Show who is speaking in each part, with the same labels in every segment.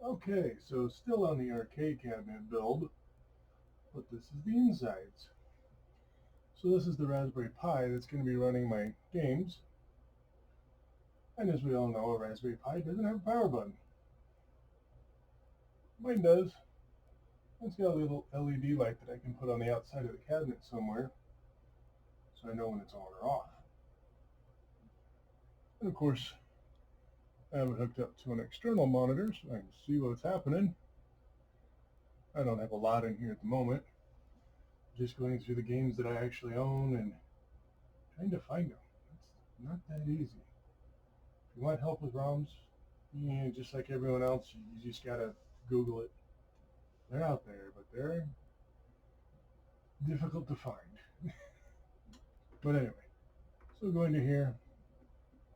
Speaker 1: Okay, so still on the arcade cabinet build, but this is the insides. So this is the Raspberry Pi that's going to be running my games. And as we all know, a Raspberry Pi doesn't have a power button. Mine does. It's got a little LED light that I can put on the outside of the cabinet somewhere, so I know when it's on or off. And of course, I have it hooked up to an external monitor so I can see what's happening. I don't have a lot in here at the moment. Just going through the games that I actually own and trying to find them. It's not that easy. If you want help with ROMs, just like everyone else, you just gotta Google it. They're out there, but they're difficult to find. But anyway, so going to here,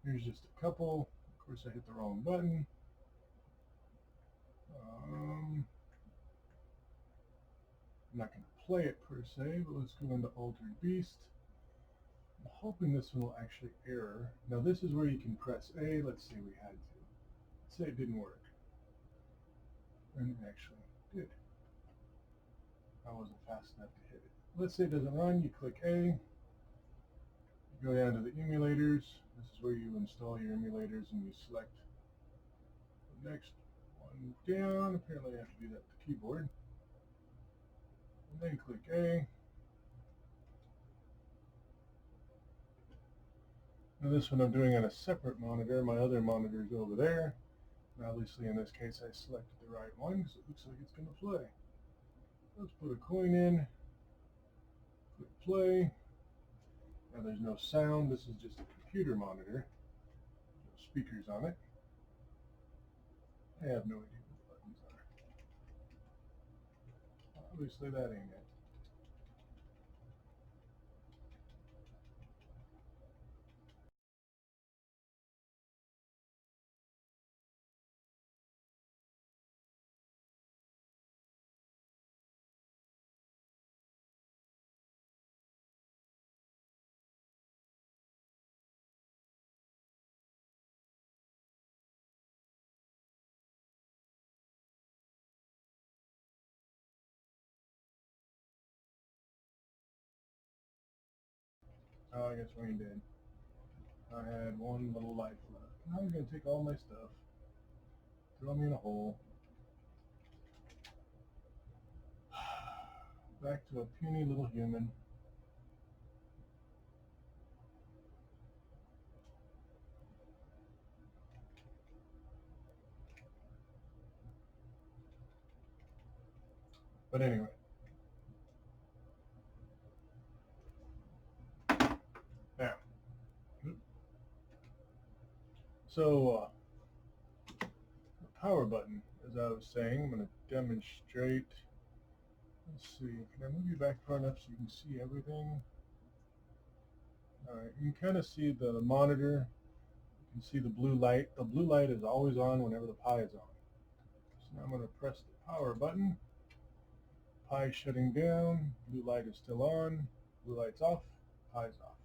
Speaker 1: here's just a couple. Of course, I hit the wrong button. I'm not going to play it per se, but let's go into Altered Beast. I'm hoping this one will actually error. Now this is where you can press A. Let's say we had to. Let's say it didn't work. And it actually did. I wasn't fast enough to hit it. Let's say it doesn't run. You click A. You go down to the emulators. This is where you install your emulators and you select the next one down. Apparently I have to do that with the keyboard. And then click A. Now this one I'm doing on a separate monitor. My other monitor is over there. And obviously in this case I selected the right one because it looks like it's going to play. Let's put a coin in. Click play. Now there's no sound. This is just a computer monitor. No speakers on it. I have no idea what the buttons are. Obviously that ain't it. Oh, I guess we ain't dead. I had one little life left. Now I'm going to take all my stuff, throw me in a hole. Back to a puny little human. But anyway. Now. So, the power button, as I was saying, I'm going to demonstrate. Let's see. Can I move you back far enough so you can see everything? Alright, you can kind of see the monitor. You can see the blue light. The blue light is always on whenever the Pi is on. So now I'm going to press the power button. Pi shutting down. Blue light is still on. Blue light's off. Pi's off.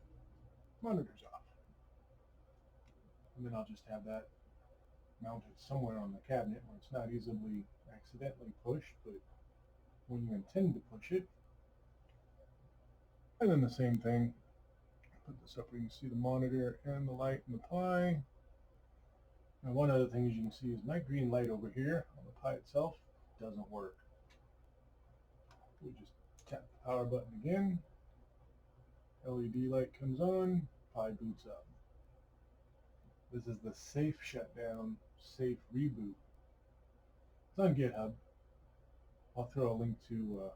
Speaker 1: Monitor's off. And then I'll just have that mounted somewhere on the cabinet where it's not easily accidentally pushed, but when you intend to push it. And then the same thing. Put this up where you can see the monitor and the light and the Pi. Now one other thing as you can see is my green light over here on the Pi itself doesn't work. We just tap the power button again. LED light comes on, Pi boots up. This is the safe shutdown, safe reboot. It's on GitHub. I'll throw a link to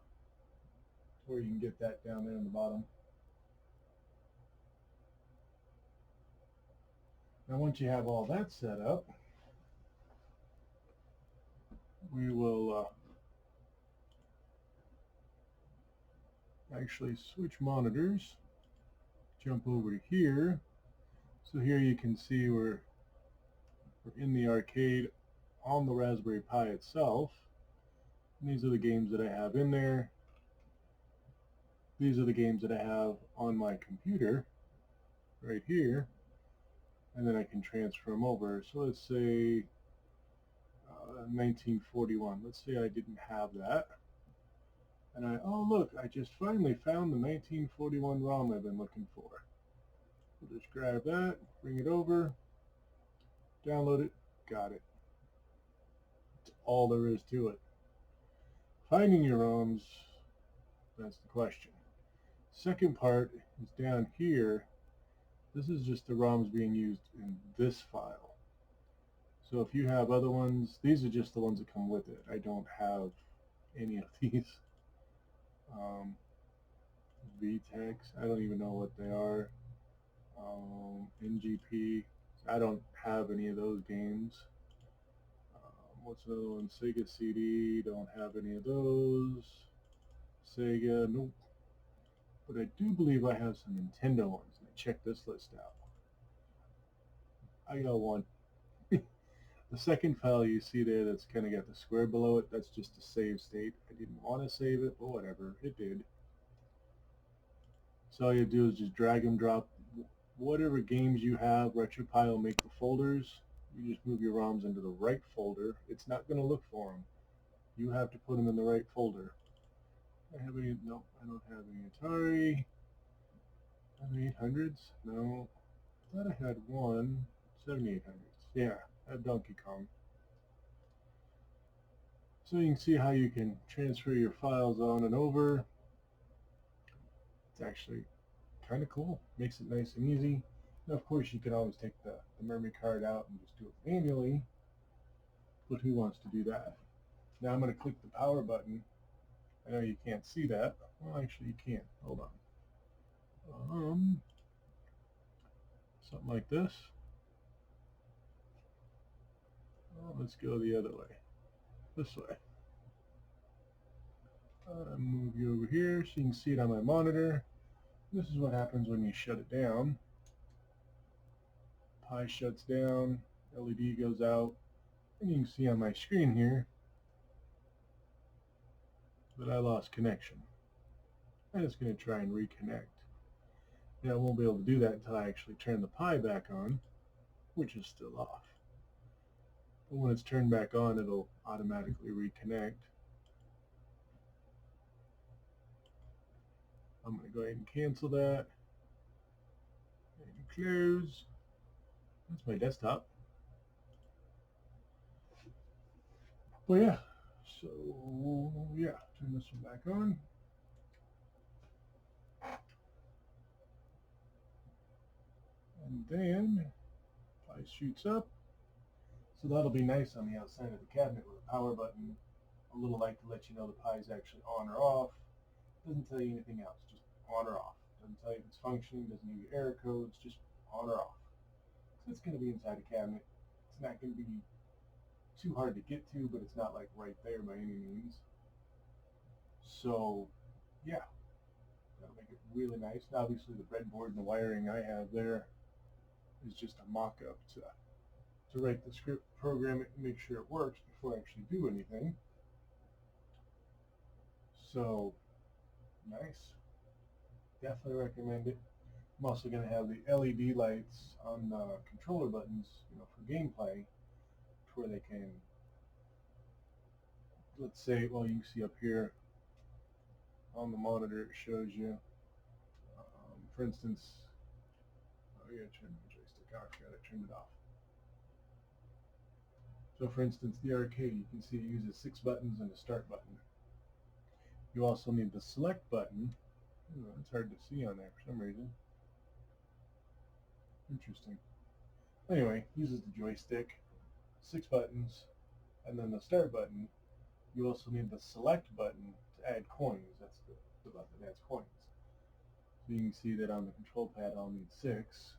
Speaker 1: where you can get that down there in the bottom. Now once you have all that set up, we will actually switch monitors, jump over to here. So here you can see we're in the arcade on the Raspberry Pi itself. And these are the games that I have in there. These are the games that I have on my computer right here. And then I can transfer them over. So let's say 1941. Let's say I didn't have that. And oh look, I just finally found the 1941 ROM I've been looking for. We'll just grab that, bring it over, download it, got it. That's all there is to it. Finding your ROMs, that's the question. Second part is down here. This is just the ROMs being used in this file. So if you have other ones, these are just the ones that come with it. I don't have any of these. VTEX, I don't even know what they are. NGP, I don't have any of those games. What's another one? Sega CD, don't have any of those. Sega, nope. But I do believe I have some Nintendo ones. Check this list out. I got one. The second file you see there that's kind of got the square below it, that's just a save state. I didn't want to save it, but whatever, it did. So all you do is just drag and drop whatever games you have. RetroPie will make the folders. You just move your ROMs into the right folder. It's not going to look for them. You have to put them in the right folder. I have any? Nope, I don't have any Atari. 800s? No. I thought I had one. 7800s. Yeah, I have Donkey Kong. So you can see how you can transfer your files on and over. It's actually kind of cool. Makes it nice and easy. Now, of course, you can always take the memory card out and just do it manually. But who wants to do that? Now I'm going to click the power button. I know you can't see that. Well, actually, you can. Hold on. Something like this. Well, let's go the other way. This way. Move you over here so you can see it on my monitor. This is what happens when you shut it down. Pi shuts down, LED goes out, and you can see on my screen here that I lost connection. I'm just going to try and reconnect. Now I won't be able to do that until I actually turn the Pi back on, which is still off. But when it's turned back on, it'll automatically reconnect. I'm going to go ahead and cancel that. And close. That's my desktop. But yeah, so yeah, turn this one back on. And then Pi shoots up. So that'll be nice on the outside of the cabinet with a power button. A little light to let you know the Pi is actually on or off. Doesn't tell you anything else, just on or off. Doesn't tell you if it's functioning, doesn't give you error codes, just on or off. So it's going to be inside a cabinet. It's not going to be too hard to get to, but it's not like right there by any means. So yeah, that'll make it really nice. And obviously the breadboard and the wiring I have there is just a mock-up to write the script, program it, and make sure it works before I actually do anything. So nice. Definitely recommend it. I'm also going to have the LED lights on the controller buttons, for gameplay, to where they can, let's say, well, you can see up here on the monitor, it shows you, for instance, oh yeah, turn the joystick off, got it turned it off. So for instance, the arcade, you can see it uses 6 buttons and a start button. You also need the select button. It's hard to see on there for some reason. Interesting. Anyway, uses the joystick, 6 buttons, and then the start button. You also need the select button to add coins. That's the button that adds coins. So you can see that on the control pad I'll need 6.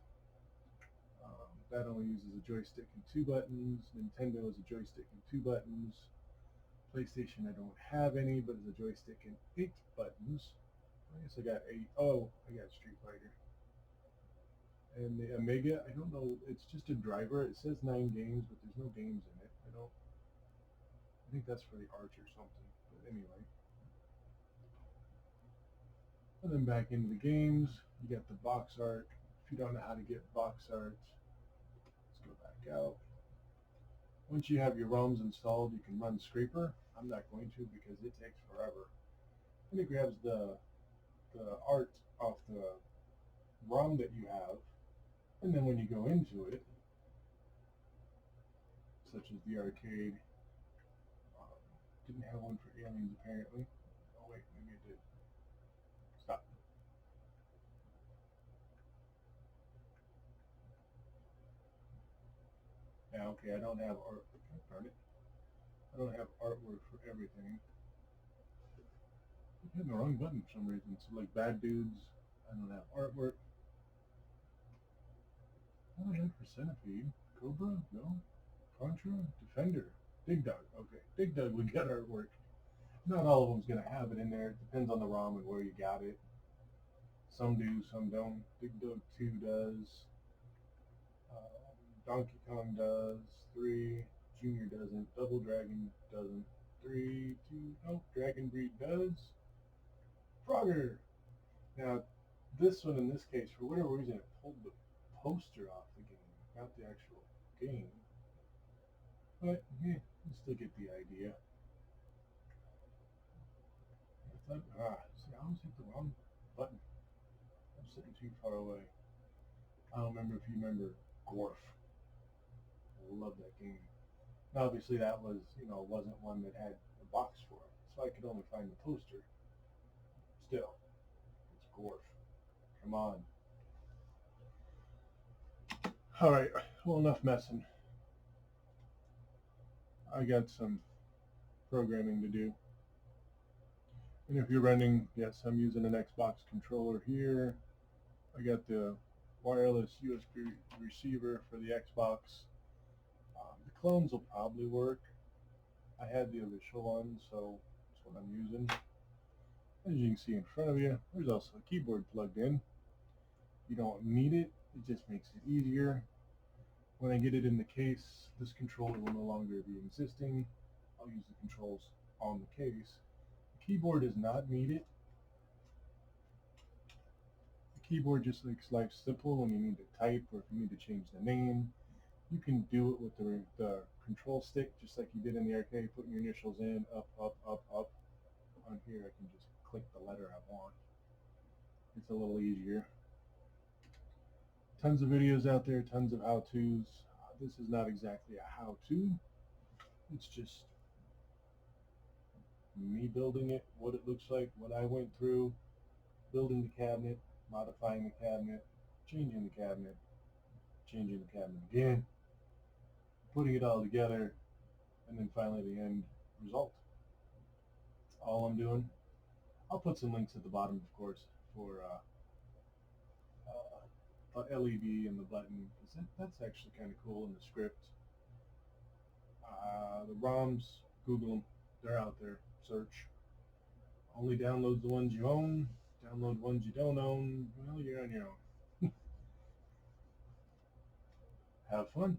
Speaker 1: That only uses a joystick and 2 buttons. Nintendo is a joystick and 2 buttons. PlayStation I don't have any, but it's a joystick and 8 buttons. I guess I got 8. Oh, I got Street Fighter. And the Amiga, I don't know, it's just a driver. It says 9 games, but there's no games in it. I think that's for the Arch or something, but anyway. And then back into the games, you got the box art. If you don't know how to get box art, let's go back out. Once you have your ROMs installed, you can run Scraper. I'm not going to because it takes forever. And it grabs the art off the ROM that you have, and then when you go into it, such as the arcade, um, didn't have one for Aliens apparently. Oh wait, maybe it did. Stop. Yeah, okay, I don't have art. Darn it. I don't have artwork for everything. I'm hitting the wrong button for some reason. So like Bad Dudes, I don't have artwork. I don't have for Centipede. Cobra? No. Contra? Defender. Dig Dug. Okay. Dig Dug, we got artwork. Not all of them's going to have it in there. It depends on the ROM and where you got it. Some do, some don't. Dig Dug 2 does. Donkey Kong does. 3. Junior doesn't. Double Dragon doesn't. 3, 2, nope. Dragon Breed does. Frogger! Now, this one in this case, for whatever reason, it pulled the poster off the game, not the actual game. But, yeah, you still get the idea. See, I always hit the wrong button. I'm sitting too far away. I don't remember if you remember Gorf. I love that game. Now, obviously, that was, wasn't one that had a box for it, so I could only find the poster. Still, it's Gorf. Come on. All right, well, enough messing. I got some programming to do. And if you're running, yes, I'm using an Xbox controller here. I got the wireless USB receiver for the Xbox. The clones will probably work. I had the official one, so that's what I'm using. As you can see in front of you, there's also a keyboard plugged in. You don't need it, it just makes it easier. When I get it in the case, this controller will no longer be existing. I'll use the controls on the case. The keyboard is not needed. The keyboard just makes life simple when you need to type or if you need to change the name. You can do it with the control stick just like you did in the arcade, putting your initials in, up, up, up, up. On here I can just click the letter I want. It's a little easier. Tons of videos out there, tons of how-tos. This is not exactly a how-to. It's just me building it, what it looks like, what I went through, building the cabinet, modifying the cabinet, changing the cabinet, changing the cabinet again, putting it all together, and then finally the end result. That's all I'm doing. I'll put some links at the bottom, of course, for LED and the button, because that's actually kind of cool in the script. The ROMs, Google them. They're out there. Search. Only download the ones you own. Download ones you don't own. Well, you're on your own. Have fun.